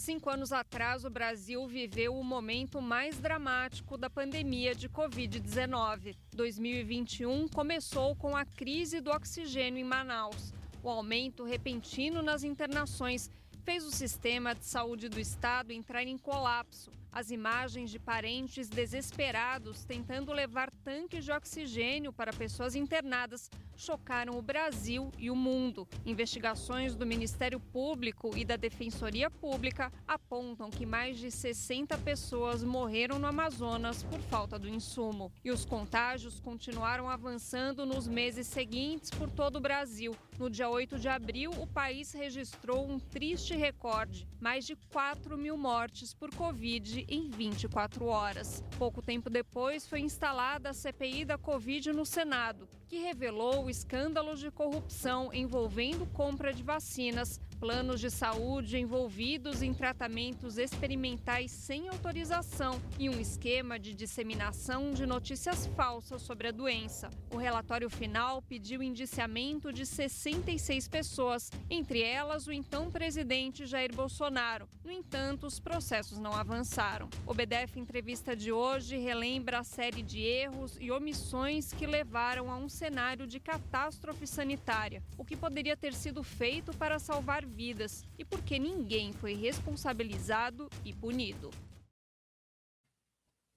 5 anos atrás, o Brasil viveu o momento mais dramático da pandemia de Covid-19. 2021 começou com a crise do oxigênio em Manaus. O aumento repentino nas internações fez o sistema de saúde do estado entrar em colapso. As imagens de parentes desesperados tentando levar tanques de oxigênio para pessoas internadas chocaram o Brasil e o mundo. Investigações do Ministério Público e da Defensoria Pública apontam que mais de 60 pessoas morreram no Amazonas por falta do insumo. E os contágios continuaram avançando nos meses seguintes por todo o Brasil. No dia 8 de abril, o país registrou um triste recorde: mais de 4.000 mortes por Covid em 24 horas. Pouco tempo depois, foi instalada a CPI da Covid no Senado, que revelou escândalos de corrupção envolvendo compra de vacinas, planos de saúde envolvidos em tratamentos experimentais sem autorização e um esquema de disseminação de notícias falsas sobre a doença. O relatório final pediu indiciamento de 66 pessoas, entre elas o então presidente Jair Bolsonaro. No entanto, os processos não avançaram. O BDF Entrevista de hoje relembra a série de erros e omissões que levaram a um cenário de catástrofe sanitária, o que poderia ter sido feito para salvar vidas e por que ninguém foi responsabilizado e punido.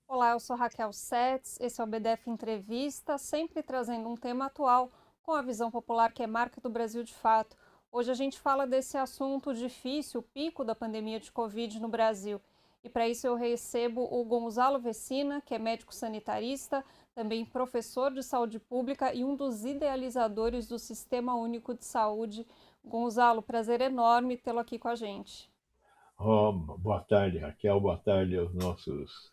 Olá, eu sou Raquel Setz, esse é o BDF Entrevista, sempre trazendo um tema atual com a visão popular que é marca do Brasil de fato. Hoje a gente fala desse assunto difícil, o pico da pandemia de Covid no Brasil. E para isso eu recebo o Gonzalo Vecina, que é médico sanitarista, também professor de saúde pública e um dos idealizadores do Sistema Único de Saúde. Gonzalo, prazer enorme tê-lo aqui com a gente. Oh, boa tarde, Raquel. Boa tarde aos nossos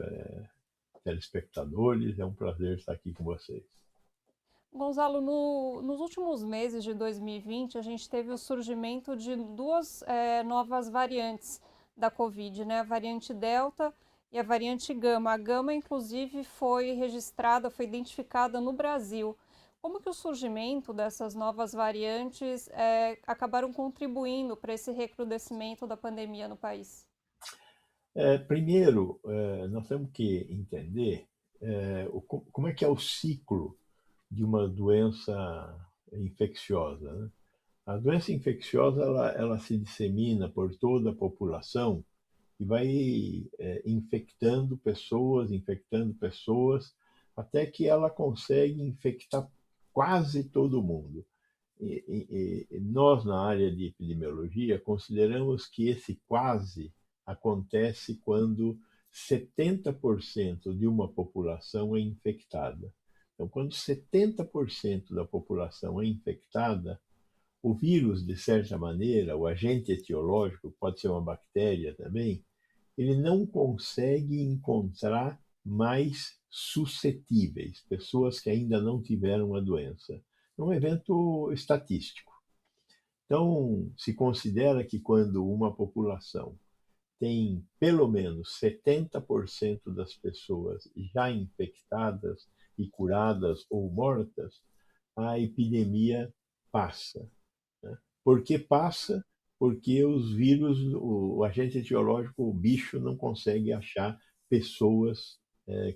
telespectadores. É um prazer estar aqui com vocês. Gonzalo, nos últimos meses de 2020, a gente teve o surgimento de duas novas variantes da Covid, né? A variante Delta e a variante Gama. A Gama, inclusive, foi registrada, foi identificada no Brasil. Como que o surgimento dessas novas variantes acabaram contribuindo para esse recrudescimento da pandemia no país? Primeiro, nós temos que entender como é que é o ciclo de uma doença infecciosa, né? A doença infecciosa ela se dissemina por toda a população e vai infectando pessoas, até que ela consegue infectar quase todo mundo. Nós, na área de epidemiologia, consideramos que esse quase acontece quando 70% de uma população é infectada. Então, quando 70% da população é infectada, o vírus, de certa maneira, o agente etiológico, pode ser uma bactéria também, ele não consegue encontrar mais suscetíveis, pessoas que ainda não tiveram a doença. É um evento estatístico. Então, se considera que quando uma população tem pelo menos 70% das pessoas já infectadas e curadas ou mortas, a epidemia passa, né? Por que passa? Porque os vírus, o agente etiológico, o bicho não consegue achar pessoas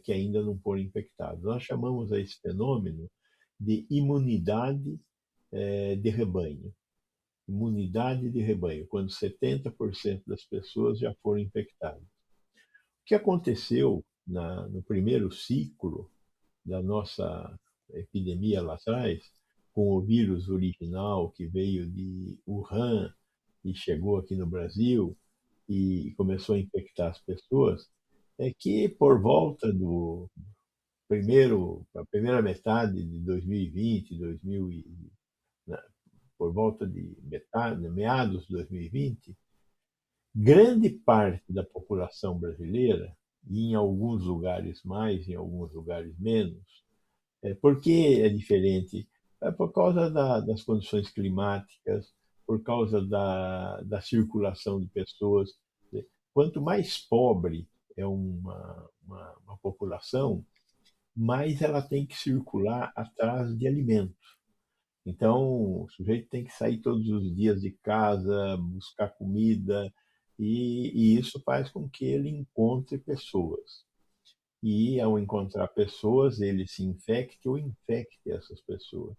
que ainda não foram infectadas. Nós chamamos a esse fenômeno de imunidade de rebanho. Imunidade de rebanho, quando 70% das pessoas já foram infectadas. O que aconteceu no primeiro ciclo da nossa epidemia lá atrás, com o vírus original que veio de Wuhan e chegou aqui no Brasil e começou a infectar as pessoas, é que por volta a primeira metade de 2020, né, por volta de meados de 2020, grande parte da população brasileira, e em alguns lugares mais, em alguns lugares menos, por que é diferente? É por causa das condições climáticas, por causa da circulação de pessoas. Quanto mais pobre é uma população, mais ela tem que circular atrás de alimentos. Então, o sujeito tem que sair todos os dias de casa, buscar comida, e isso faz com que ele encontre pessoas. E, ao encontrar pessoas, ele se infecte ou infecte essas pessoas.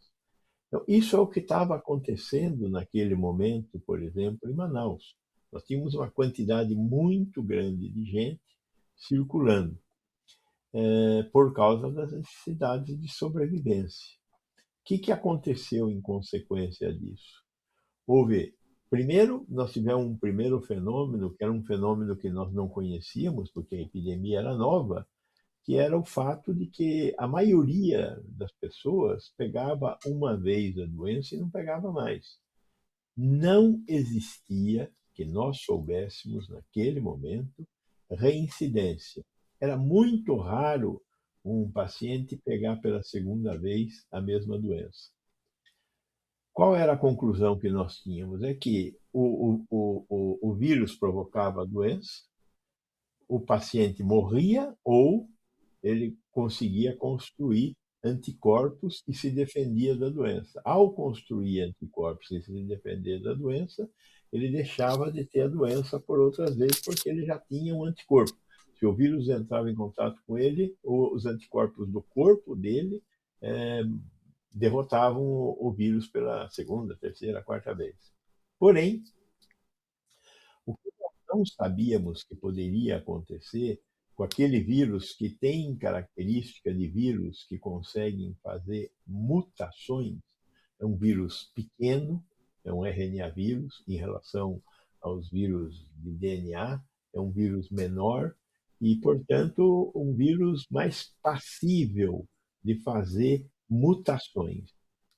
Então, isso é o que estava acontecendo naquele momento, por exemplo, em Manaus. Nós tínhamos uma quantidade muito grande de gente circulando, por causa das necessidades de sobrevivência. O que aconteceu em consequência disso? Houve, primeiro, nós tivemos um primeiro fenômeno, que era um fenômeno que nós não conhecíamos, porque a epidemia era nova, que era o fato de que a maioria das pessoas pegava uma vez a doença e não pegava mais. Não existia, que nós soubéssemos naquele momento, reincidência. Era muito raro um paciente pegar pela segunda vez a mesma doença. Qual era a conclusão que nós tínhamos? É que o vírus provocava a doença, o paciente morria ou ele conseguia construir anticorpos e se defendia da doença. Ao construir anticorpos e se defender da doença, ele deixava de ter a doença por outras vezes, porque ele já tinha um anticorpo. Se o vírus entrava em contato com ele, os anticorpos do corpo dele derrotavam o vírus pela segunda, terceira, quarta vez. Porém, o que nós não sabíamos que poderia acontecer com aquele vírus que tem característica de vírus que conseguem fazer mutações, é um vírus pequeno, é um RNA vírus em relação aos vírus de DNA, é um vírus menor e, portanto, um vírus mais passível de fazer mutações.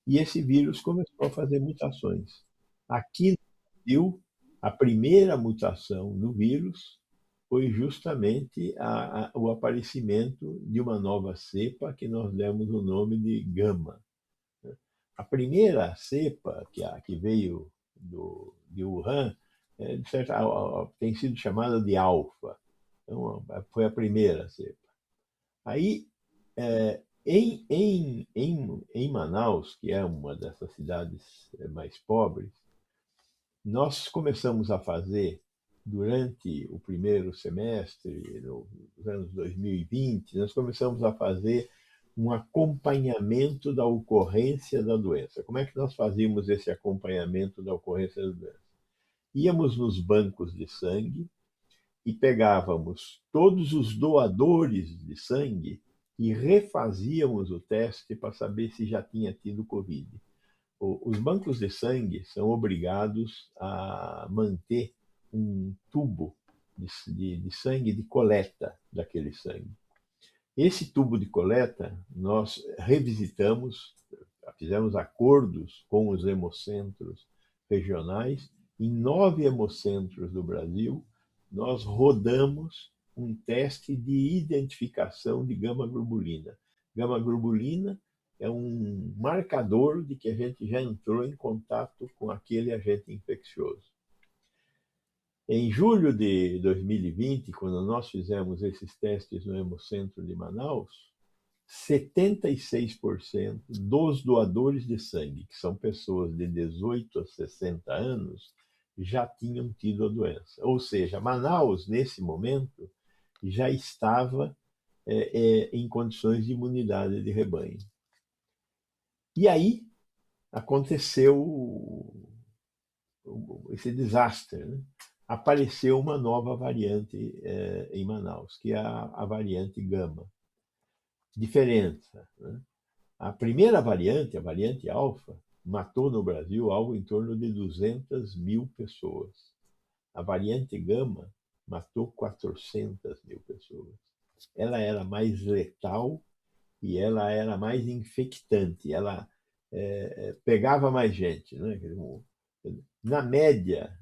E esse vírus começou a fazer mutações. Aqui no Brasil, a primeira mutação no vírus foi justamente o aparecimento de uma nova cepa que nós demos o nome de gama. A primeira cepa que veio de Wuhan tem sido chamada de alfa. Então, foi a primeira cepa. Aí, em Manaus, que é uma dessas cidades mais pobres, nós começamos a fazer, durante o primeiro semestre, nos anos 2020, nós começamos a fazer um acompanhamento da ocorrência da doença. Como é que nós fazíamos esse acompanhamento da ocorrência da doença? Íamos nos bancos de sangue e pegávamos todos os doadores de sangue e refazíamos o teste para saber se já tinha tido Covid. Os bancos de sangue são obrigados a manter um tubo de sangue de coleta daquele sangue. Esse tubo de coleta nós revisitamos, fizemos acordos com os hemocentros regionais. Em 9 hemocentros do Brasil, nós rodamos um teste de identificação de gama-globulina. Gama-globulina é um marcador de que a gente já entrou em contato com aquele agente infeccioso. Em julho de 2020, quando nós fizemos esses testes no Hemocentro de Manaus, 76% dos doadores de sangue, que são pessoas de 18 a 60 anos, já tinham tido a doença. Ou seja, Manaus, nesse momento, já estava em condições de imunidade de rebanho. E aí aconteceu esse desastre, né? Apareceu uma nova variante em Manaus, que é a variante Gama. Diferença, né? A primeira variante, a variante alfa, matou no Brasil algo em torno de 200 mil pessoas. A variante Gama matou 400 mil pessoas. Ela era mais letal e ela era mais infectante. Ela pegava mais gente, né? Na média,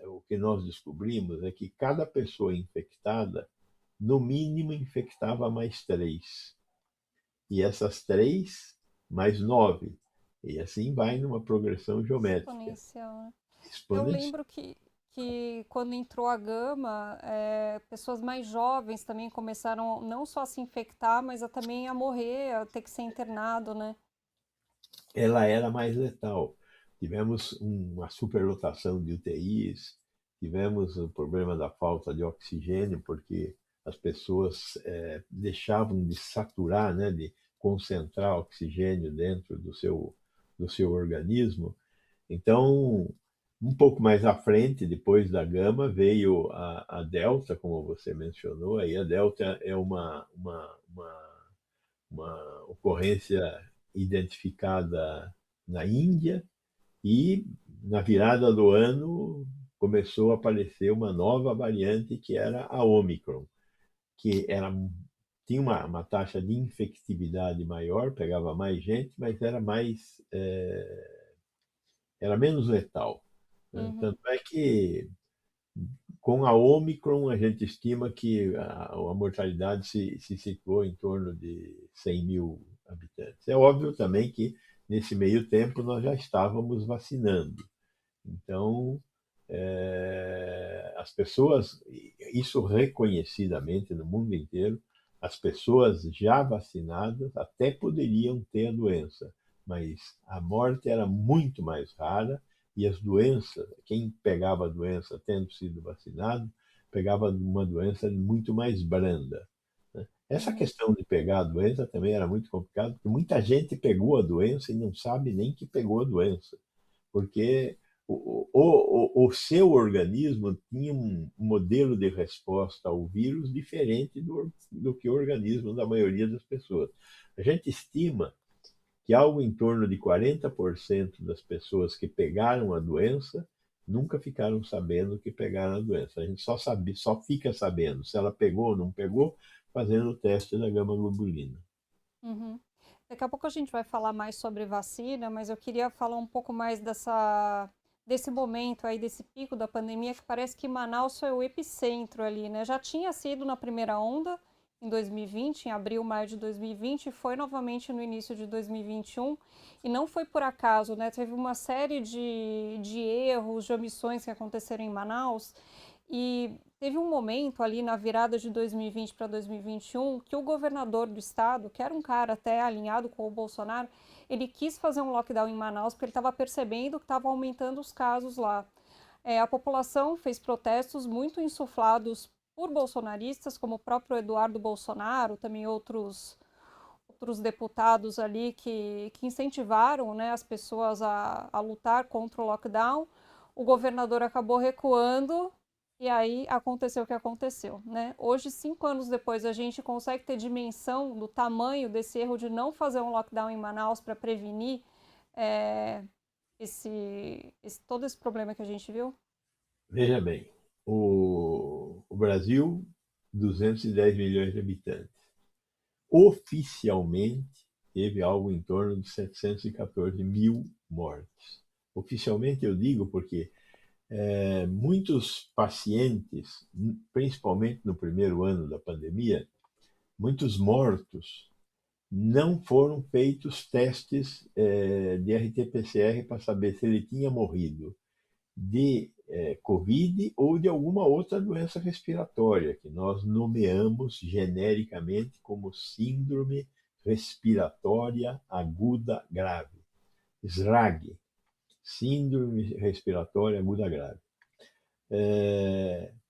o que nós descobrimos é que cada pessoa infectada, no mínimo, infectava mais 3. E essas 3, mais 9. E assim vai numa progressão geométrica. Exponencial, né? Eu Exponencial. lembro que quando entrou a gama, pessoas mais jovens também começaram não só a se infectar, mas também a morrer, a ter que ser internado, né? Ela era mais letal. Tivemos uma superlotação de UTIs, tivemos o problema da falta de oxigênio, porque as pessoas deixavam de saturar, né, de concentrar oxigênio dentro do seu organismo. Então, um pouco mais à frente, depois da gama, veio a delta, como você mencionou. Aí a delta é uma ocorrência identificada na Índia, e na virada do ano começou a aparecer uma nova variante que era a Omicron, que tinha uma taxa de infectividade maior, pegava mais gente, mas era menos letal, né? Uhum. Tanto é que com a Omicron a gente estima que a mortalidade se situou em torno de 100 mil habitantes. É óbvio também que nesse meio tempo nós já estávamos vacinando. Então, as pessoas, isso reconhecidamente no mundo inteiro, as pessoas já vacinadas até poderiam ter a doença, mas a morte era muito mais rara, e as doenças, quem pegava a doença tendo sido vacinado, pegava uma doença muito mais branda, né? Essa Uhum. questão de pegar a doença também era muito complicado, porque muita gente pegou a doença e não sabe nem que pegou a doença, porque o seu organismo tinha um modelo de resposta ao vírus diferente do que o organismo da maioria das pessoas. A gente estima que algo em torno de 40% das pessoas que pegaram a doença nunca ficaram sabendo que pegaram a doença. A gente só fica sabendo se ela pegou ou não pegou fazendo o teste da gama-globulina. Uhum. Daqui a pouco a gente vai falar mais sobre vacina, mas eu queria falar um pouco mais desse momento aí, desse pico da pandemia, que parece que Manaus foi o epicentro ali, né? Já tinha sido na primeira onda, em 2020, em abril, maio de 2020, e foi novamente no início de 2021, e não foi por acaso, né? Teve uma série de erros, de omissões que aconteceram em Manaus, e teve um momento ali na virada de 2020 para 2021 que o governador do estado, que era um cara até alinhado com o Bolsonaro, ele quis fazer um lockdown em Manaus porque ele estava percebendo que estava aumentando os casos lá. A população fez protestos muito insuflados por bolsonaristas, como o próprio Eduardo Bolsonaro, também outros deputados ali que incentivaram, né, as pessoas a lutar contra o lockdown. O governador acabou recuando e aí aconteceu o que aconteceu, né? Hoje, 5 anos depois, a gente consegue ter dimensão do tamanho desse erro de não fazer um lockdown em Manaus para prevenir é, todo esse problema que a gente viu? Veja bem, o Brasil, 210 milhões de habitantes. Oficialmente, teve algo em torno de 714 mil mortes. Oficialmente eu digo porque muitos pacientes, principalmente no primeiro ano da pandemia, muitos mortos, não foram feitos testes de RT-PCR para saber se ele tinha morrido de Covid ou de alguma outra doença respiratória, que nós nomeamos genericamente como Síndrome Respiratória Aguda Grave, SRAG, Síndrome Respiratória Aguda Grave.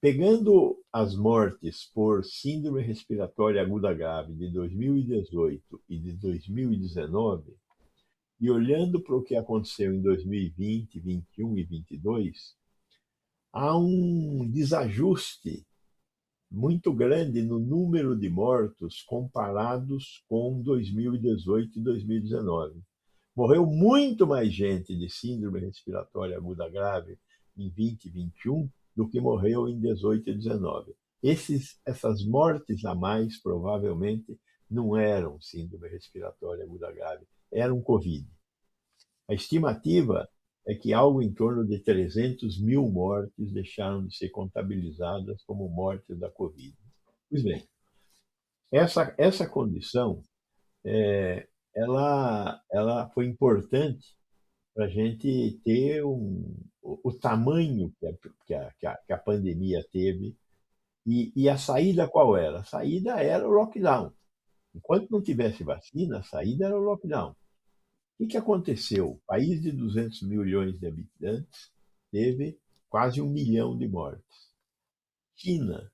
Pegando as mortes por síndrome respiratória aguda grave de 2018 e de 2019, e olhando para o que aconteceu em 2020, 21 e 22, há um desajuste muito grande no número de mortos comparados com 2018 e 2019. Morreu muito mais gente de síndrome respiratória aguda grave em 20 e 21 do que morreu em 18 e 19. Essas mortes a mais provavelmente não eram síndrome respiratória aguda grave, eram Covid. A estimativa é que algo em torno de 300 mil mortes deixaram de ser contabilizadas como mortes da Covid. Pois bem, essa condição, ela foi importante para a gente ter o tamanho que a pandemia teve. E a saída qual era? A saída era o lockdown. Enquanto não tivesse vacina, a saída era o lockdown. O que aconteceu? O país de 200 milhões de habitantes teve quase 1 milhão de mortes. China,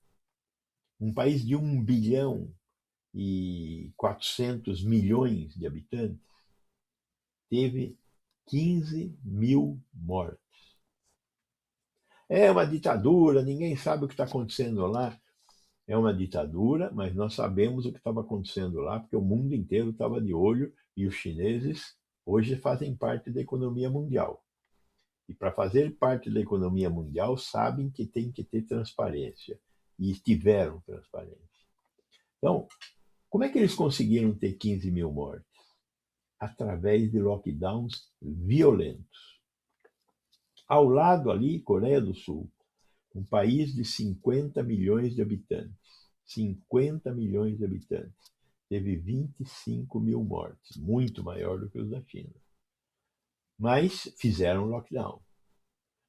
um país de 1,4 bilhão de habitantes, teve 15 mil mortes. É uma ditadura, ninguém sabe o que está acontecendo lá. É uma ditadura, mas nós sabemos o que estava acontecendo lá, porque o mundo inteiro estava de olho e os chineses hoje fazem parte da economia mundial. E para fazer parte da economia mundial, sabem que tem que ter transparência. E tiveram transparência. Então, como é que eles conseguiram ter 15 mil mortes? Através de lockdowns violentos. Ao lado ali, Coreia do Sul, um país de 50 milhões de habitantes. 50 milhões de habitantes. Teve 25 mil mortes, muito maior do que os da China. Mas fizeram lockdown.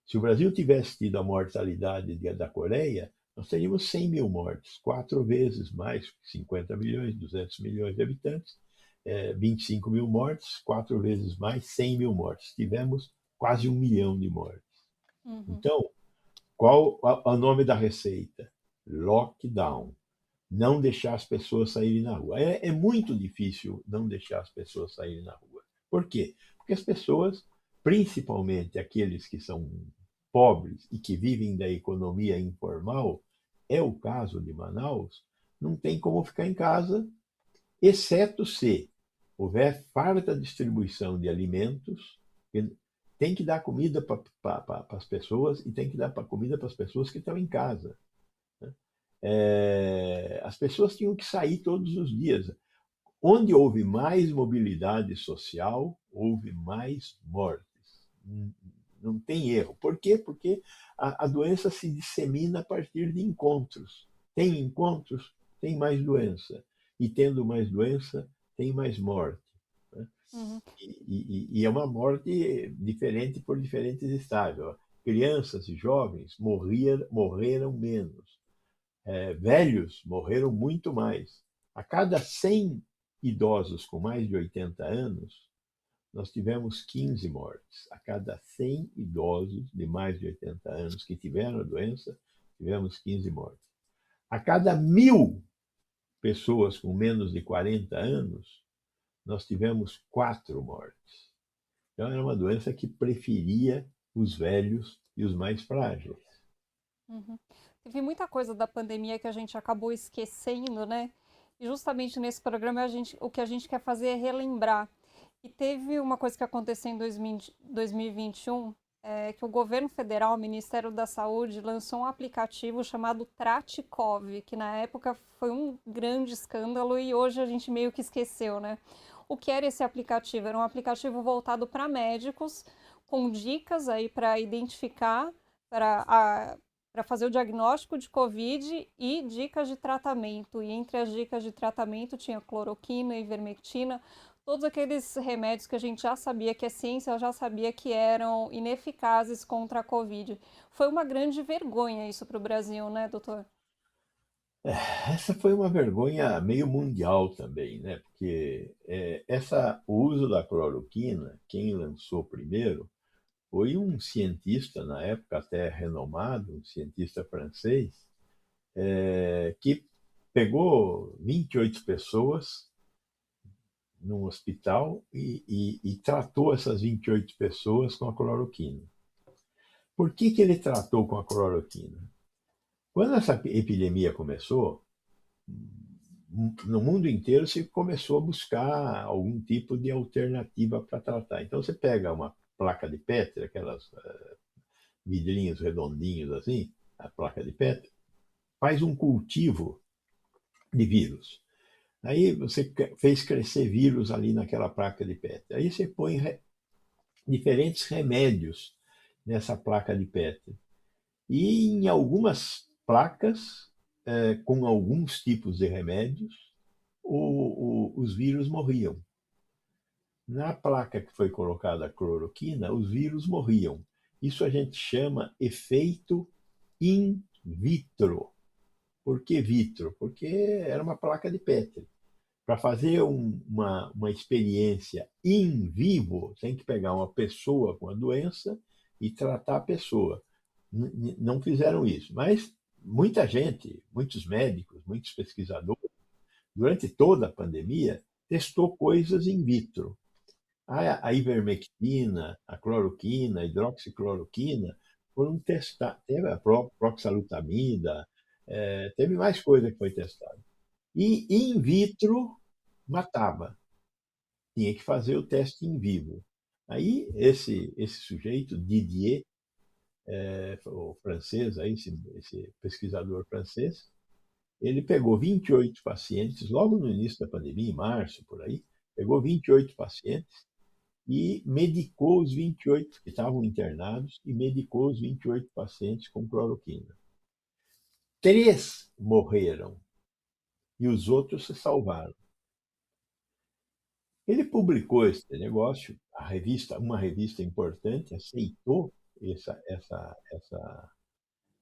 Se o Brasil tivesse tido a mortalidade da Coreia, nós teríamos 100 mil mortes, 4 vezes mais, 50 milhões, 200 milhões de habitantes, 25 mil mortes, 4 vezes mais, 100 mil mortes. Tivemos quase 1 milhão de mortes. Então, qual o nome da receita? Lockdown. Não deixar as pessoas saírem na rua. É muito difícil não deixar as pessoas saírem na rua. Por quê? Porque as pessoas, principalmente aqueles que são pobres e que vivem da economia informal, é o caso de Manaus, não tem como ficar em casa, exceto se houver farta distribuição de alimentos. Tem que dar comida para as pessoas e tem que dar comida para as pessoas que estão em casa. As pessoas tinham que sair todos os dias. Onde houve mais mobilidade social, houve mais mortes. Não tem erro. Por quê? Porque a doença se dissemina a partir de encontros. Tem encontros, tem mais doença. E tendo mais doença, tem mais morte. E é uma morte diferente por diferentes estágios. Crianças e jovens morreram menos. Velhos morreram muito mais. A cada 100 idosos com mais de 80 anos, nós tivemos 15 mortes. A cada 100 idosos de mais de 80 anos que tiveram a doença, tivemos 15 mortes. A cada 1.000 pessoas com menos de 40 anos, nós tivemos 4 mortes. Então, era uma doença que preferia os velhos e os mais frágeis. Teve muita coisa da pandemia que a gente acabou esquecendo, né? E justamente nesse programa o que a gente quer fazer é relembrar. E teve uma coisa que aconteceu em 2021, que o governo federal, o Ministério da Saúde, lançou um aplicativo chamado Tratikov, que na época foi um grande escândalo e hoje a gente meio que esqueceu, né? O que era esse aplicativo? Era um aplicativo voltado para médicos, com dicas aí para identificar, para fazer o diagnóstico de Covid e dicas de tratamento. E entre as dicas de tratamento tinha cloroquina, ivermectina, todos aqueles remédios que a gente já sabia, que a ciência já sabia que eram ineficazes contra a Covid. Foi uma grande vergonha isso para o Brasil, né, doutor? Essa foi uma vergonha meio mundial também, né? Porque o uso da cloroquina, quem lançou primeiro, foi um cientista, na época até renomado, um cientista francês, que pegou 28 pessoas num hospital e tratou essas 28 pessoas com a cloroquina. Por que ele tratou com a cloroquina? Quando essa epidemia começou, no mundo inteiro se começou a buscar algum tipo de alternativa para tratar. Então você pega uma placa de Petri, aquelas vidrinhos redondinhos assim, a placa de Petri, faz um cultivo de vírus. Aí você fez crescer vírus ali naquela placa de Petri. Aí você põe diferentes remédios nessa placa de Petri. E em algumas placas, com alguns tipos de remédios, os vírus morriam. Na placa que foi colocada a cloroquina, os vírus morriam. Isso a gente chama efeito in vitro. Por que vitro? Porque era uma placa de Petri. Para fazer uma experiência in vivo, tem que pegar uma pessoa com a doença e tratar a pessoa. não fizeram isso. Mas muita gente, muitos médicos, muitos pesquisadores, durante toda a pandemia, testou coisas in vitro. A ivermectina, a cloroquina, a hidroxicloroquina foram testadas, teve a proxalutamida, teve mais coisa que foi testada. E in vitro matava. Tinha que fazer o teste em vivo. Aí esse sujeito, Didier, o francês, aí, esse pesquisador francês, ele pegou 28 pacientes, logo no início da pandemia, em março, por aí, pegou 28 pacientes e medicou os 28 que estavam internados e medicou os 28 pacientes com cloroquina. 3 morreram e os outros se salvaram. Ele publicou esse negócio, uma revista importante aceitou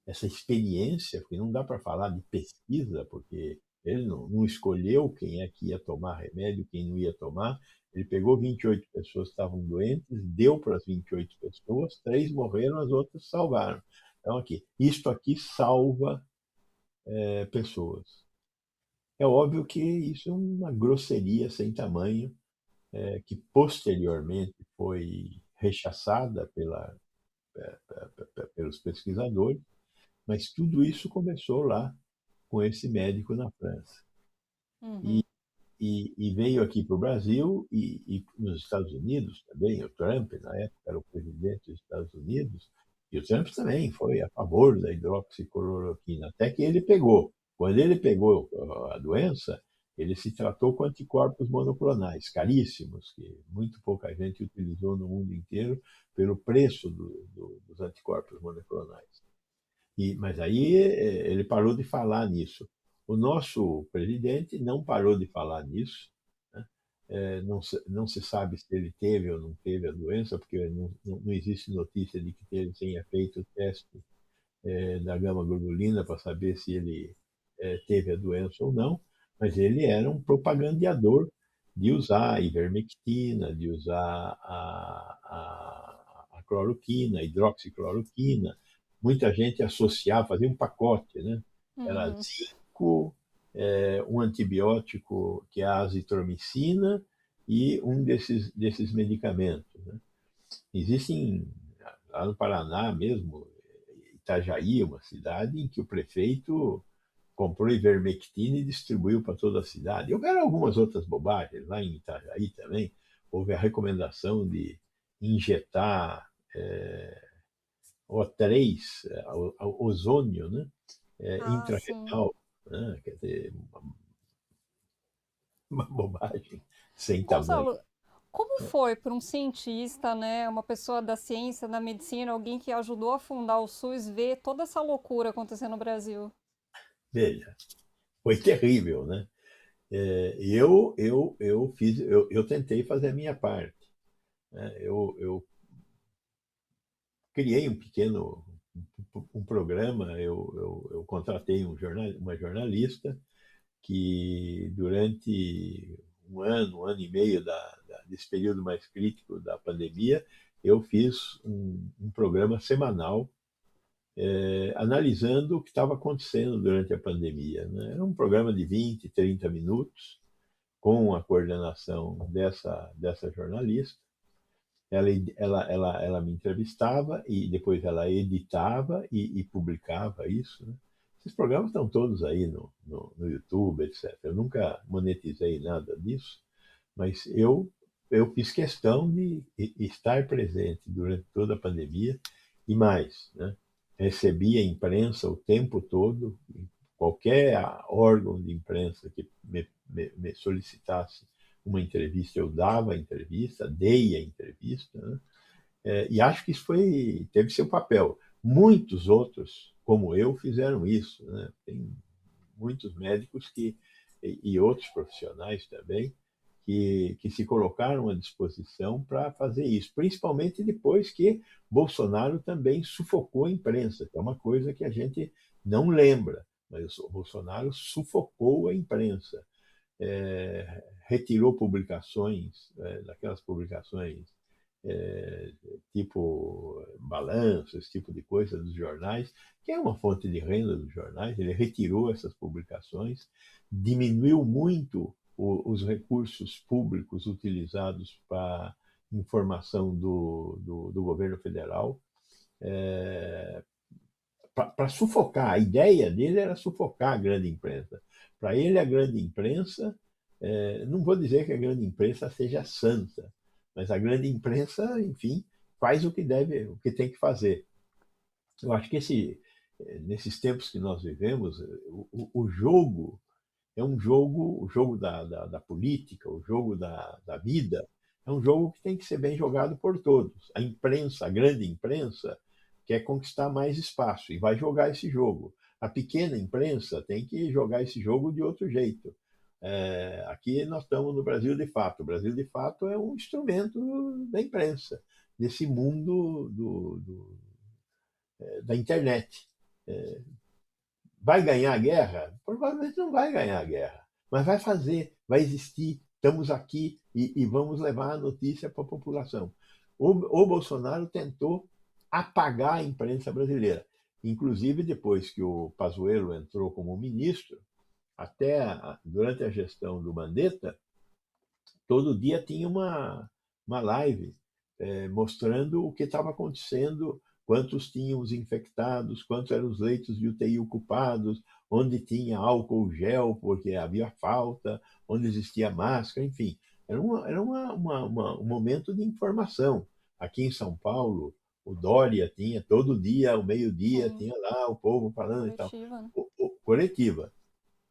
essa experiência, porque não dá para falar de pesquisa, porque ele não escolheu quem é que ia tomar remédio, quem não ia tomar. Ele pegou 28 pessoas que estavam doentes, deu para as 28 pessoas, 3 morreram, as outras salvaram. Então, isto aqui salva pessoas. É óbvio que isso é uma grosseria sem tamanho, que posteriormente foi rechaçada pelos pesquisadores, mas tudo isso começou lá com esse médico na França. E, Uhum. e veio aqui para o Brasil e nos Estados Unidos também. O Trump, na época, era o presidente dos Estados Unidos, e o Trump também foi a favor da hidroxicloroquina, até que ele pegou. Quando ele pegou a doença, ele se tratou com anticorpos monoclonais, caríssimos, que muito pouca gente utilizou no mundo inteiro pelo preço dos anticorpos monoclonais. Mas aí ele parou de falar nisso. O nosso presidente não parou de falar nisso, né? Não se sabe se ele teve ou não teve a doença, porque não existe notícia de que ele tenha feito o teste da gama-globulina para saber se ele teve a doença ou não, mas ele era um propagandeador de usar a ivermectina, de usar a cloroquina, a hidroxicloroquina. Muita gente associava, fazia um pacote, né? Era Uhum. zinco, um antibiótico que é a azitromicina e um desses medicamentos, né? Existem, lá no Paraná mesmo, Itajaí, uma cidade em que o prefeito comprou ivermectina e distribuiu para toda a cidade. Houveram algumas outras bobagens lá em Itajaí também. Houve a recomendação de injetar O3, ozônio, né? Ah, sim. Intrarenal, né? Quer dizer, uma bobagem sem tamanho. Gonçalo, como foi para um cientista, né, uma pessoa da ciência, da medicina, alguém que ajudou a fundar o SUS, ver toda essa loucura acontecendo no Brasil? Veja, foi terrível, né? Eu tentei fazer a minha parte, né? Eu criei um programa, eu contratei uma jornalista que durante um ano e meio desse período mais crítico da pandemia, eu fiz um programa semanal analisando o que estava acontecendo durante a pandemia, né? Era um programa de 20, 30 minutos, com a coordenação dessa jornalista. Ela me entrevistava e depois ela editava e publicava isso, né? Esses programas estão todos aí no YouTube, etc. Eu nunca monetizei nada disso, mas eu fiz questão de estar presente durante toda a pandemia e mais, né? Recebi a imprensa o tempo todo, qualquer órgão de imprensa que me solicitasse uma entrevista, eu dava a entrevista, dei a entrevista, né? E acho que isso teve seu papel. Muitos outros, como eu, fizeram isso, né? Tem muitos médicos e outros profissionais também que se colocaram à disposição para fazer isso, principalmente depois que Bolsonaro também sufocou a imprensa, que é uma coisa que a gente não lembra, mas o Bolsonaro sufocou a imprensa, retirou publicações, daquelas publicações tipo balanço, esse tipo de coisa dos jornais, que é uma fonte de renda dos jornais. Ele retirou essas publicações, diminuiu muito os recursos públicos utilizados para informação do governo federal, para sufocar. A ideia dele era sufocar a grande imprensa. Para ele, a grande imprensa, não vou dizer que a grande imprensa seja santa, mas a grande imprensa, enfim, faz o que deve, o que tem que fazer. Eu acho que nesses tempos que nós vivemos, o jogo é um jogo, o jogo da política, o jogo da vida, é um jogo que tem que ser bem jogado por todos. A imprensa, a grande imprensa, quer conquistar mais espaço e vai jogar esse jogo. A pequena imprensa tem que jogar esse jogo de outro jeito. Aqui nós estamos no Brasil de fato. O Brasil de fato é um instrumento da imprensa, desse mundo da internet. Vai ganhar a guerra? Provavelmente não vai ganhar a guerra, mas vai fazer, vai existir. Estamos aqui e vamos levar a notícia para a população. O Bolsonaro tentou apagar a imprensa brasileira. Inclusive, depois que o Pazuello entrou como ministro, até durante a gestão do Mandetta, todo dia tinha uma live mostrando o que estava acontecendo, quantos tinham os infectados, quantos eram os leitos de UTI ocupados, onde tinha álcool gel, porque havia falta, onde existia máscara, enfim. Era um momento de informação. Aqui em São Paulo, o Dória tinha, todo dia, ao meio-dia, Sim, tinha lá o povo falando e tal. coletiva, né? Coletiva.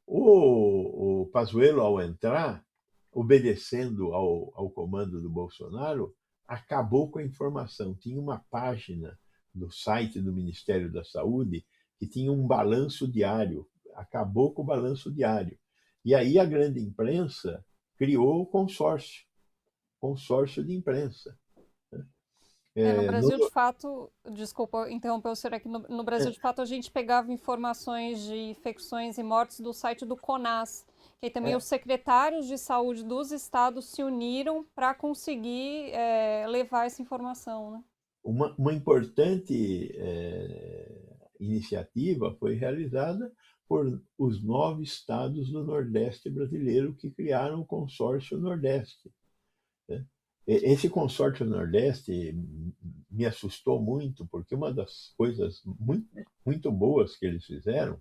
O Pazuello, ao entrar, obedecendo ao comando do Bolsonaro, acabou com a informação. Tinha uma página do site do Ministério da Saúde que tinha um balanço diário. Acabou com o balanço diário. E aí a grande imprensa criou o consórcio de imprensa. No É, no, Brasil, de fato, desculpa interromper o senhor aqui, no Brasil, de fato, a gente pegava informações de infecções e mortes do site do CONAS, que aí também os é, secretários de saúde dos estados se uniram para conseguir levar essa informação, né? uma importante iniciativa foi realizada por os 9 estados do Nordeste brasileiro que criaram o Consórcio Nordeste, né? Esse Consórcio Nordeste me assustou muito, porque uma das coisas muito, muito boas que eles fizeram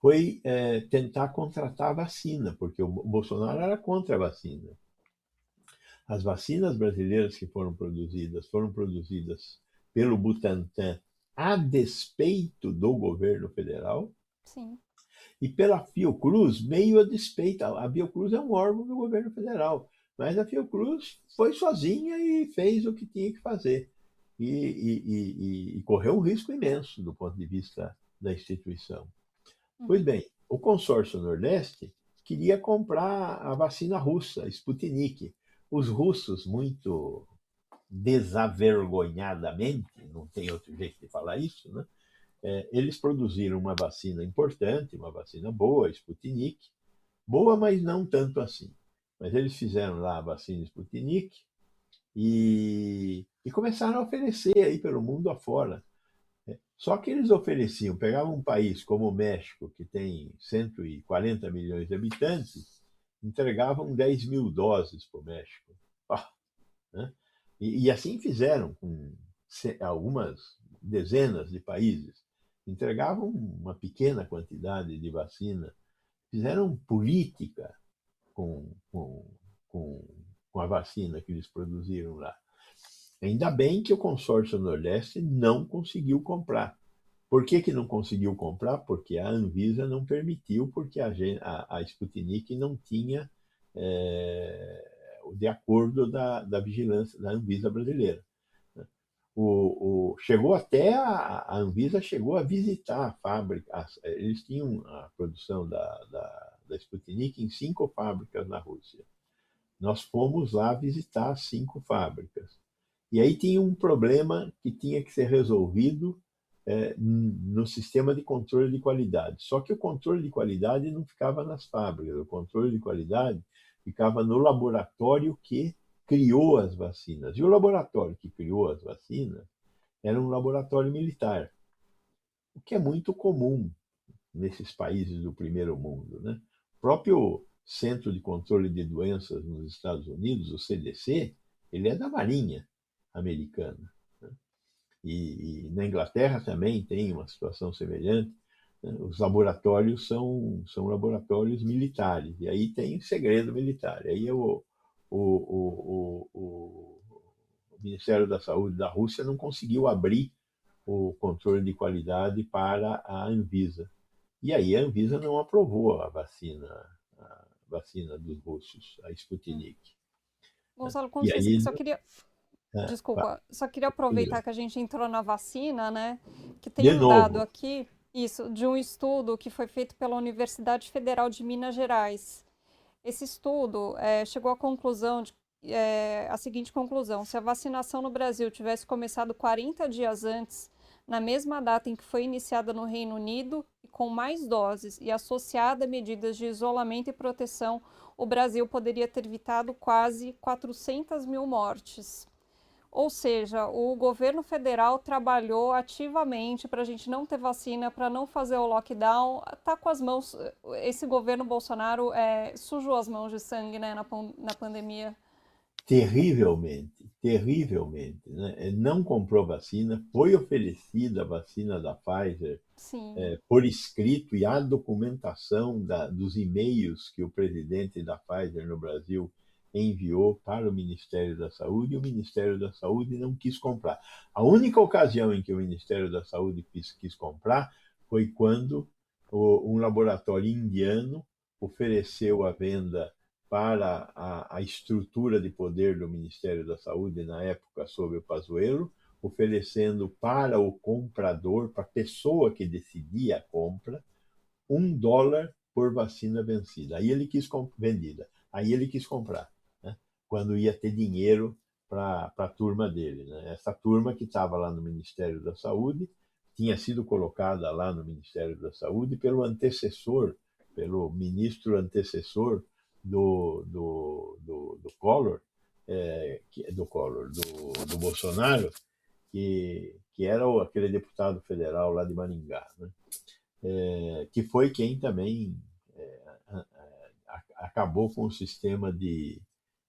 foi tentar contratar vacina, porque o Bolsonaro era contra a vacina. As vacinas brasileiras que foram produzidas pelo Butantan a despeito do governo federal, Sim. e pela Fiocruz, meio a despeito. A Fiocruz é um órgão do governo federal, mas a Fiocruz foi sozinha e fez o que tinha que fazer. E correu um risco imenso do ponto de vista da instituição. Pois Uhum. bem, o consórcio Nordeste queria comprar a vacina russa, Sputnik. Os russos, muito desavergonhadamente, não tem outro jeito de falar isso, né? Eles produziram uma vacina importante, uma vacina boa, Sputnik, boa, mas não tanto assim. Mas eles fizeram lá a vacina Sputnik e começaram a oferecer aí pelo mundo afora. Só que eles ofereciam, pegavam um país como o México, que tem 140 milhões de habitantes, entregavam 10 mil doses para o México. Ah, né? E assim fizeram com algumas dezenas de países. Entregavam uma pequena quantidade de vacina, fizeram política com, com, com, com a vacina que eles produziram lá. Ainda bem que o consórcio Nordeste não conseguiu comprar. Por que não conseguiu comprar? Porque a Anvisa não permitiu, porque a Sputnik não tinha o de acordo da vigilância da Anvisa brasileira. Chegou até a Anvisa chegou a visitar a fábrica. Eles tinham a produção da Sputnik em 5 fábricas na Rússia. Nós fomos lá visitar as 5 fábricas. E aí tinha um problema que tinha que ser resolvido no sistema de controle de qualidade. Só que o controle de qualidade não ficava nas fábricas, o controle de qualidade ficava no laboratório que criou as vacinas. E o laboratório que criou as vacinas era um laboratório militar, o que é muito comum nesses países do primeiro mundo, né? O próprio Centro de Controle de Doenças nos Estados Unidos, o CDC, ele é da Marinha americana, né? E na Inglaterra também tem uma situação semelhante, né? Os laboratórios são laboratórios militares, e aí tem segredo militar. Aí o Ministério da Saúde da Rússia não conseguiu abrir o controle de qualidade para a Anvisa. E aí a Anvisa não aprovou a vacina dos russos, a Sputnik. Gonçalo, com E licença, que aí, só queria. é, Desculpa, só queria aproveitar que a gente entrou na vacina, né? Que tem de um dado novo, aqui, isso, de um estudo que foi feito pela Universidade Federal de Minas Gerais. Esse estudo chegou à conclusão a seguinte conclusão: se a vacinação no Brasil tivesse começado 40 dias antes, na mesma data em que foi iniciada no Reino Unido, e com mais doses e associada a medidas de isolamento e proteção, o Brasil poderia ter evitado quase 400 mil mortes. Ou seja, o governo federal trabalhou ativamente para a gente não ter vacina, para não fazer o lockdown. Tá com as mãos. Esse governo Bolsonaro sujou as mãos de sangue, né, na pandemia. terrivelmente, terrivelmente, né? Não comprou vacina, foi oferecida a vacina da Pfizer Sim, por escrito, e há documentação dos e-mails que o presidente da Pfizer no Brasil enviou para o Ministério da Saúde, e o Ministério da Saúde não quis comprar. A única ocasião em que o Ministério da Saúde quis comprar foi quando um laboratório indiano ofereceu a venda para a estrutura de poder do Ministério da Saúde, na época sob o Pazuello, oferecendo para o comprador, para a pessoa que decidia a compra, $1 por vacina vencida. Aí ele quis vendida. Aí ele quis comprar, né? Quando ia ter dinheiro para a turma dele, né? Essa turma que estava lá no Ministério da Saúde tinha sido colocada lá no Ministério da Saúde pelo antecessor, pelo ministro antecessor do Collor, do Bolsonaro, que era aquele deputado federal lá de Maringá, né? Que foi quem também acabou com o sistema de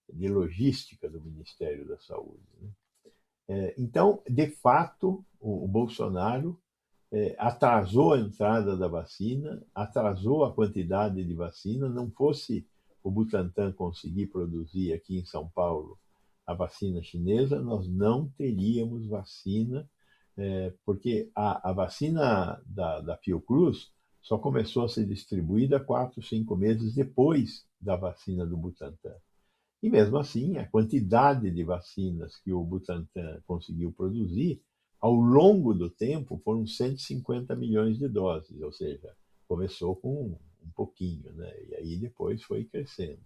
logística do Ministério da Saúde, né? Então, de fato, o Bolsonaro atrasou a entrada da vacina, atrasou a quantidade de vacina. Não fosse o Butantan conseguir produzir aqui em São Paulo a vacina chinesa, nós não teríamos vacina, porque a vacina da Fiocruz só começou a ser distribuída 4, 5 meses depois da vacina do Butantan. E mesmo assim, a quantidade de vacinas que o Butantan conseguiu produzir, ao longo do tempo, foram 150 milhões de doses, ou seja, começou com um pouquinho, né? E aí depois foi crescendo.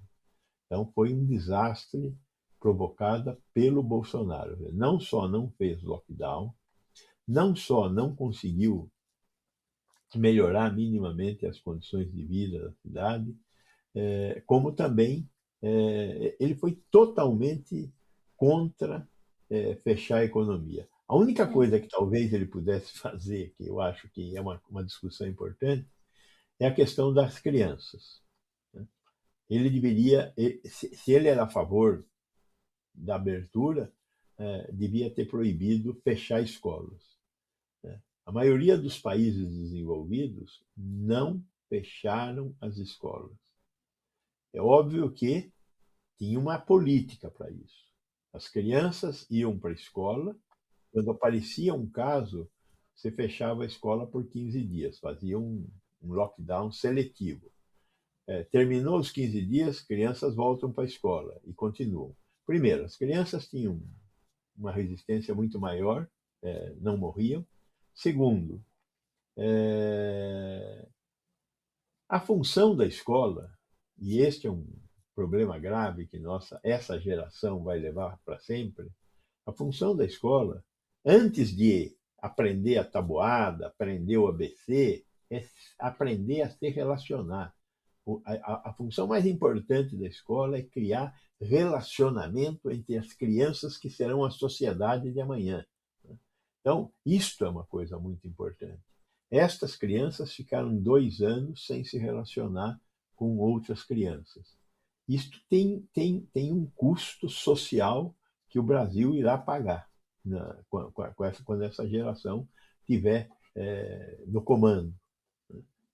Então foi um desastre provocado pelo Bolsonaro. Não só não fez lockdown, não só não conseguiu melhorar minimamente as condições de vida da cidade, como também ele foi totalmente contra fechar a economia. A única sim. coisa que talvez ele pudesse fazer, que eu acho que é uma discussão importante, é a questão das crianças, né? Ele deveria, se ele era a favor da abertura, devia ter proibido fechar escolas, né? A maioria dos países desenvolvidos não fecharam as escolas. É óbvio que tinha uma política para isso. As crianças iam para a escola, quando aparecia um caso, você fechava a escola por 15 dias, fazia um lockdown seletivo. Terminou os 15 dias, crianças voltam para a escola e continuam. Primeiro, as crianças tinham uma resistência muito maior, não morriam. Segundo, a função da escola, e este é um problema grave que essa geração vai levar para sempre, a função da escola, antes de aprender a tabuada, aprender o ABC, é aprender a se relacionar. A função mais importante da escola é criar relacionamento entre as crianças que serão a sociedade de amanhã. Então, isto é uma coisa muito importante. Estas crianças ficaram 2 anos sem se relacionar com outras crianças. Isto tem um custo social que o Brasil irá pagar quando essa geração tiver no comando.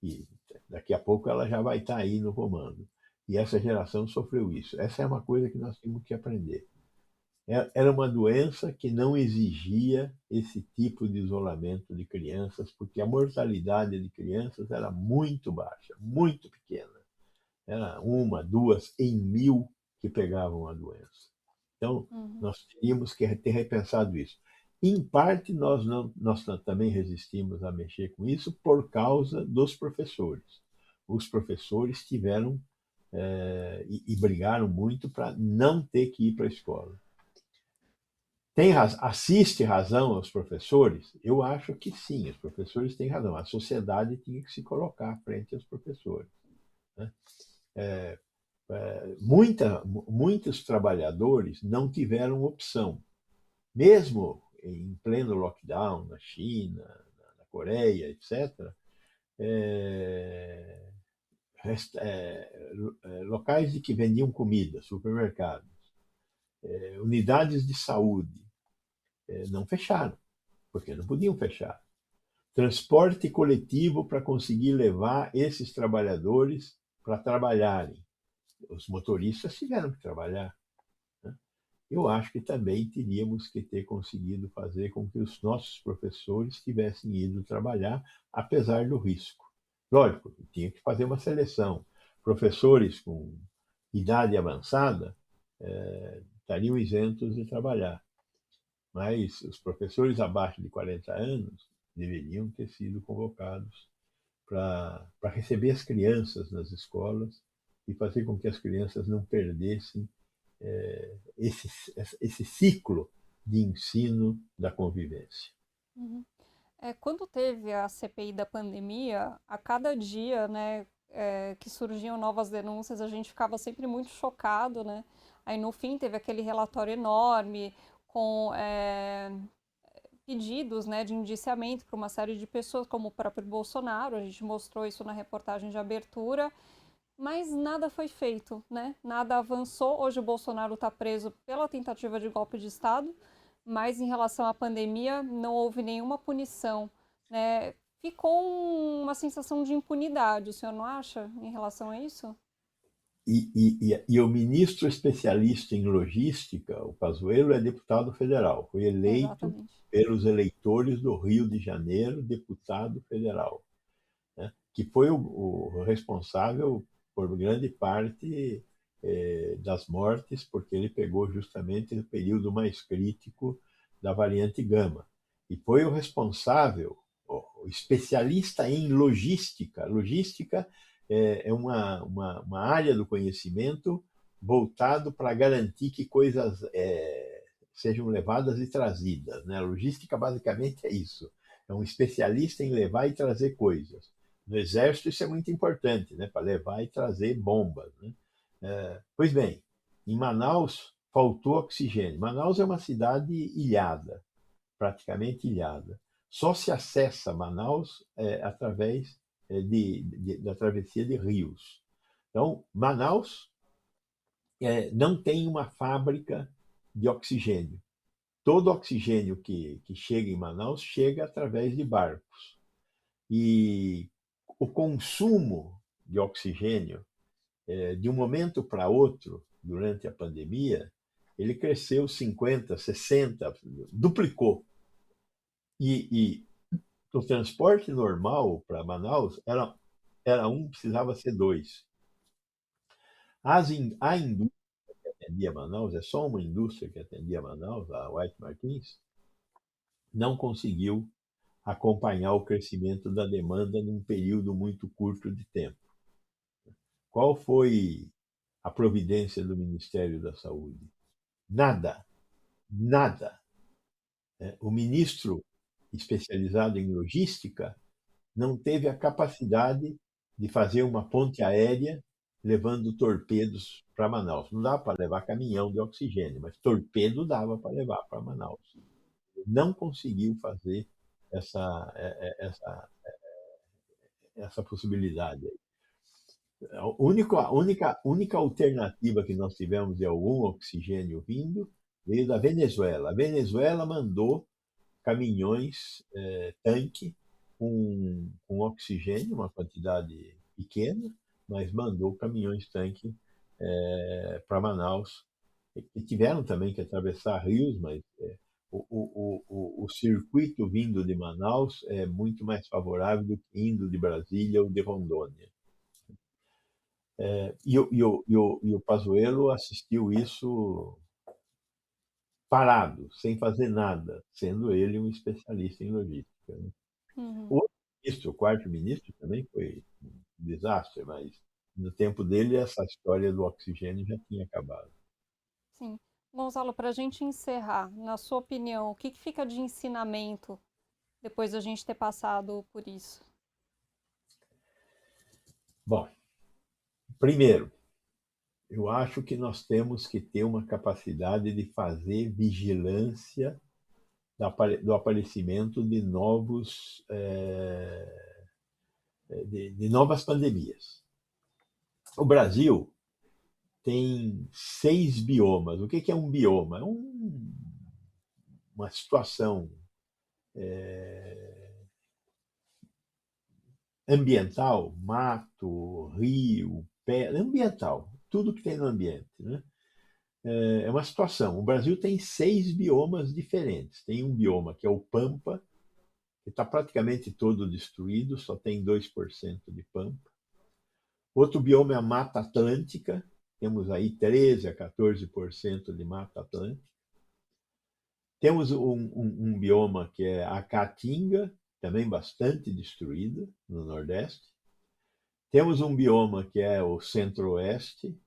E daqui a pouco ela já vai estar aí no comando. E essa geração sofreu isso. Essa é uma coisa que nós temos que aprender. Era uma doença que não exigia esse tipo de isolamento de crianças, porque a mortalidade de crianças era muito baixa, muito pequena. Era uma, duas em 1.000 que pegavam a doença. Então, nós teríamos que ter repensado isso. Em parte, nós também resistimos a mexer com isso por causa dos professores. Os professores tiveram e brigaram muito para não ter que ir para a escola. Assiste razão aos professores? Eu acho que sim, os professores têm razão. A sociedade tinha que se colocar frente aos professores, né? Muitos trabalhadores não tiveram opção, mesmo em pleno lockdown na China, na Coreia, etc. Locais de que vendiam comida, supermercados, unidades de saúde, não fecharam, porque não podiam fechar. Transporte coletivo para conseguir levar esses trabalhadores para trabalharem. Os motoristas tiveram que trabalhar, né? Eu acho que também teríamos que ter conseguido fazer com que os nossos professores tivessem ido trabalhar, apesar do risco. Lógico, tinha que fazer uma seleção. Professores com idade avançada estariam isentos de trabalhar, mas os professores abaixo de 40 anos deveriam ter sido convocados para receber as crianças nas escolas e fazer com que as crianças não perdessem esse ciclo de ensino da convivência. Quando teve a CPI da pandemia, a cada dia, né, que surgiam novas denúncias, a gente ficava sempre muito chocado, né? Aí no fim teve aquele relatório enorme com pedidos, né, de indiciamento para uma série de pessoas, como o próprio Bolsonaro. A gente mostrou isso na reportagem de abertura, mas nada foi feito, né? Nada avançou. Hoje o Bolsonaro está preso pela tentativa de golpe de Estado, mas em relação à pandemia não houve nenhuma punição, né? Ficou uma sensação de impunidade, o senhor não acha, em relação a isso? E o ministro especialista em logística, o Pazuello, é deputado federal. Foi eleito Exatamente. pelos eleitores do Rio de Janeiro, deputado federal, né? Que foi o responsável por grande parte das mortes, porque ele pegou justamente o período mais crítico da variante Gama. E foi o responsável, o especialista em logística. Logística é uma área do conhecimento voltado para garantir que coisas sejam levadas e trazidas, né? A logística basicamente é isso. É um especialista em levar e trazer coisas. No Exército isso é muito importante, né? Para levar e trazer bombas, né? Pois bem, em Manaus faltou oxigênio. Manaus é uma cidade ilhada, praticamente ilhada. Só se acessa Manaus através da travessia de rios. Então, Manaus não tem uma fábrica de oxigênio. Todo oxigênio que chega em Manaus chega através de barcos. E o consumo de oxigênio, de um momento para outro, durante a pandemia, ele cresceu 50, 60, duplicou. E o transporte normal para Manaus era um, precisava ser dois. A indústria que atendia Manaus, é só uma indústria que atendia Manaus, a White Martins, não conseguiu acompanhar o crescimento da demanda num período muito curto de tempo. Qual foi a providência do Ministério da Saúde? Nada, nada. O ministro especializado em logística não teve a capacidade de fazer uma ponte aérea levando torpedos para Manaus. Não dava para levar caminhão de oxigênio, mas torpedo dava para levar para Manaus. Não conseguiu fazer essa, essa possibilidade. A única alternativa que nós tivemos de algum oxigênio vindo veio da Venezuela. A Venezuela mandou caminhões, tanque, com oxigênio, uma quantidade pequena, mas mandou caminhões tanque para Manaus. E tiveram também que atravessar rios, mas o circuito vindo de Manaus é muito mais favorável do que indo de Brasília ou de Rondônia. E o Pazuello assistiu isso parado, sem fazer nada, sendo ele um especialista em logística, né? O Uhum. outro ministro, o quarto ministro, também foi um desastre, mas no tempo dele essa história do oxigênio já tinha acabado. Sim. Gonzalo, para a gente encerrar, na sua opinião, o que fica de ensinamento depois da gente ter passado por isso? Bom, primeiro, eu acho que nós temos que ter uma capacidade de fazer vigilância do aparecimento de novas pandemias. O Brasil tem 6 biomas. O que é um bioma? É uma situação ambiental, mato, rio, pedra, ambiental, tudo que tem no ambiente, né? É uma situação. O Brasil tem 6 biomas diferentes. Tem um bioma que é o Pampa, que está praticamente todo destruído, só tem 2% de Pampa. Outro bioma é a Mata Atlântica, temos aí 13 a 14% de Mata Atlântica. Temos um bioma que é a Caatinga, também bastante destruída no Nordeste. Temos um bioma que é o Centro-Oeste,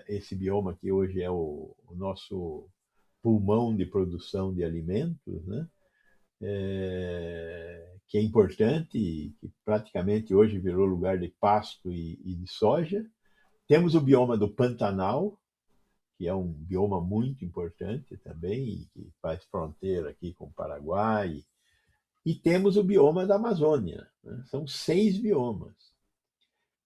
esse bioma que hoje é o nosso pulmão de produção de alimentos, né? Que é importante e que praticamente hoje virou lugar de pasto e de soja. Temos o bioma do Pantanal, que é um bioma muito importante também, e que faz fronteira aqui com o Paraguai. E temos o bioma da Amazônia, né? São 6 biomas.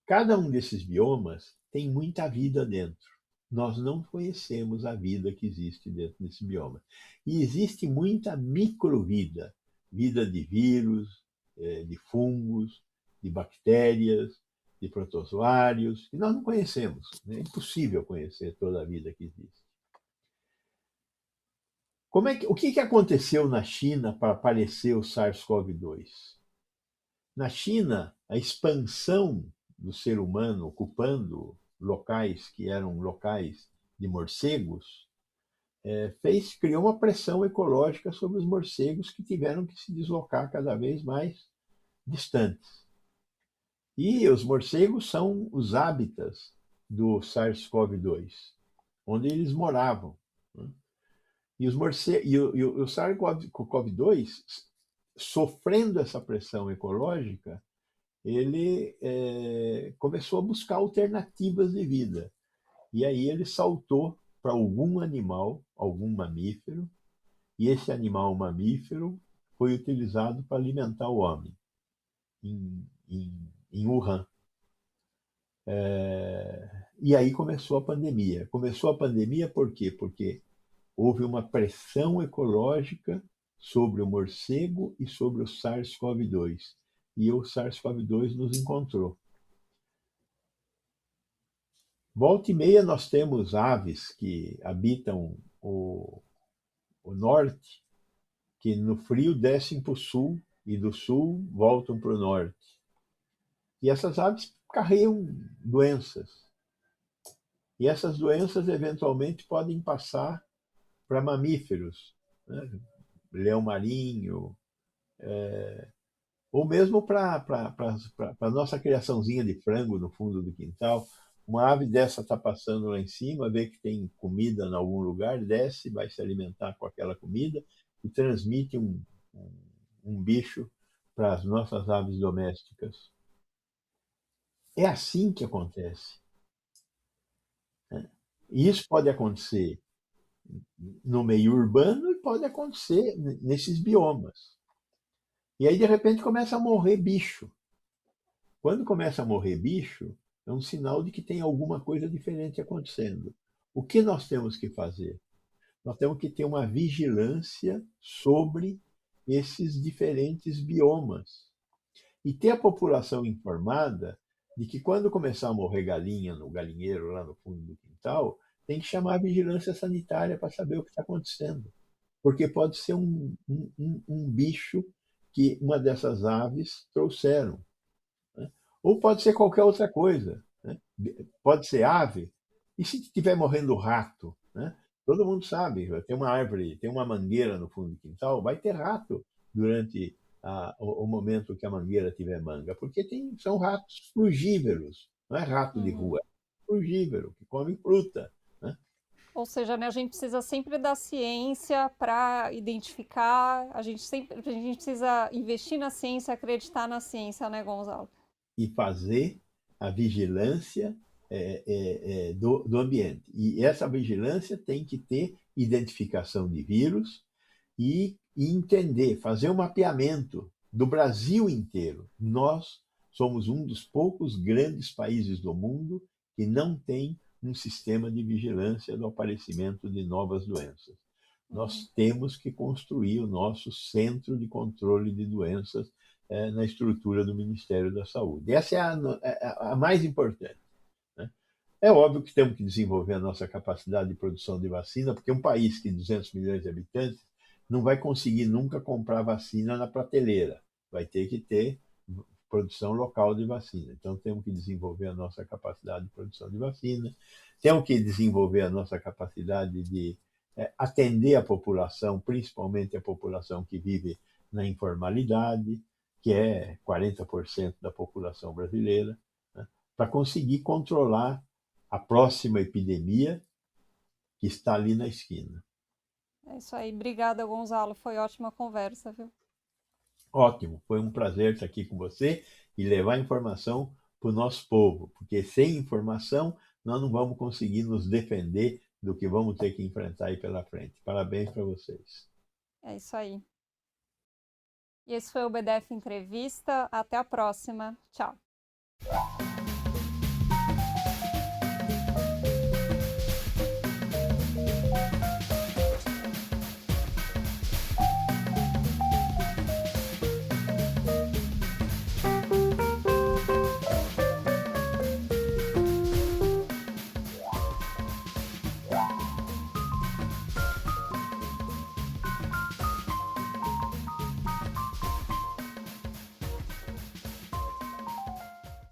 Cada um desses biomas tem muita vida dentro. Nós não conhecemos a vida que existe dentro desse bioma. E existe muita microvida, vida de vírus, de fungos, de bactérias, de protozoários, que nós não conhecemos. É impossível conhecer toda a vida que existe. O que aconteceu na China para aparecer o SARS-CoV-2? Na China, a expansão do ser humano ocupando locais que eram locais de morcegos criou uma pressão ecológica sobre os morcegos que tiveram que se deslocar cada vez mais distantes. E os morcegos são os hábitats do SARS-CoV-2, onde eles moravam, né? E o SARS-CoV-2, sofrendo essa pressão ecológica, ele começou a buscar alternativas de vida. E aí ele saltou para algum animal, algum mamífero, e esse animal mamífero foi utilizado para alimentar o homem, em Wuhan. E aí começou a pandemia. Começou a pandemia por quê? Porque houve uma pressão ecológica sobre o morcego e sobre o SARS-CoV-2. E o SARS-CoV-2 nos encontrou. Volta e meia nós temos aves que habitam o norte, que no frio descem para o sul e do sul voltam para o norte. E essas aves carregam doenças. E essas doenças eventualmente podem passar para mamíferos, né? Leão marinho, ou mesmo para a nossa criaçãozinha de frango no fundo do quintal. Uma ave dessa está passando lá em cima, vê que tem comida em algum lugar, desce, vai se alimentar com aquela comida e transmite um bicho para as nossas aves domésticas. É assim que acontece, né? E isso pode acontecer no meio urbano e pode acontecer nesses biomas. E aí, de repente, começa a morrer bicho. Quando começa a morrer bicho, é um sinal de que tem alguma coisa diferente acontecendo. O que nós temos que fazer? Nós temos que ter uma vigilância sobre esses diferentes biomas e ter a população informada de que quando começar a morrer galinha no galinheiro lá no fundo do quintal, tem que chamar a vigilância sanitária para saber o que está acontecendo. Porque pode ser um bicho que uma dessas aves trouxeram, né? Ou pode ser qualquer outra coisa, né? Pode ser ave, e se estiver morrendo rato, né? Todo mundo sabe, tem uma árvore, tem uma mangueira no fundo do quintal, vai ter rato durante o momento que a mangueira tiver manga, porque são ratos frugívoros, não é rato de Uhum. rua, é frugívoro, que come fruta, né? Ou seja, né, a gente precisa sempre da ciência para identificar, a gente precisa investir na ciência, acreditar na ciência, né, Gonzalo? E fazer a vigilância do ambiente. E essa vigilância tem que ter identificação de vírus e entender, fazer um mapeamento do Brasil inteiro. Nós somos um dos poucos grandes países do mundo que não tem um sistema de vigilância do aparecimento de novas doenças. Uhum. Nós temos que construir o nosso centro de controle de doenças na estrutura do Ministério da Saúde. Essa é a mais importante, né? É óbvio que temos que desenvolver a nossa capacidade de produção de vacina, porque um país que tem 200 milhões de habitantes não vai conseguir nunca comprar vacina na prateleira. Vai ter que ter produção local de vacina. Então, temos que desenvolver a nossa capacidade de produção de vacina, temos que desenvolver a nossa capacidade de atender a população, principalmente a população que vive na informalidade, que é 40% da população brasileira, né, para conseguir controlar a próxima epidemia que está ali na esquina. É isso aí. Obrigada, Gonzalo. Foi ótima conversa, viu? Ótimo, foi um prazer estar aqui com você e levar informação para o nosso povo, porque sem informação nós não vamos conseguir nos defender do que vamos ter que enfrentar aí pela frente. Parabéns para vocês. É isso aí. E esse foi o BDF Entrevista. Até a próxima. Tchau.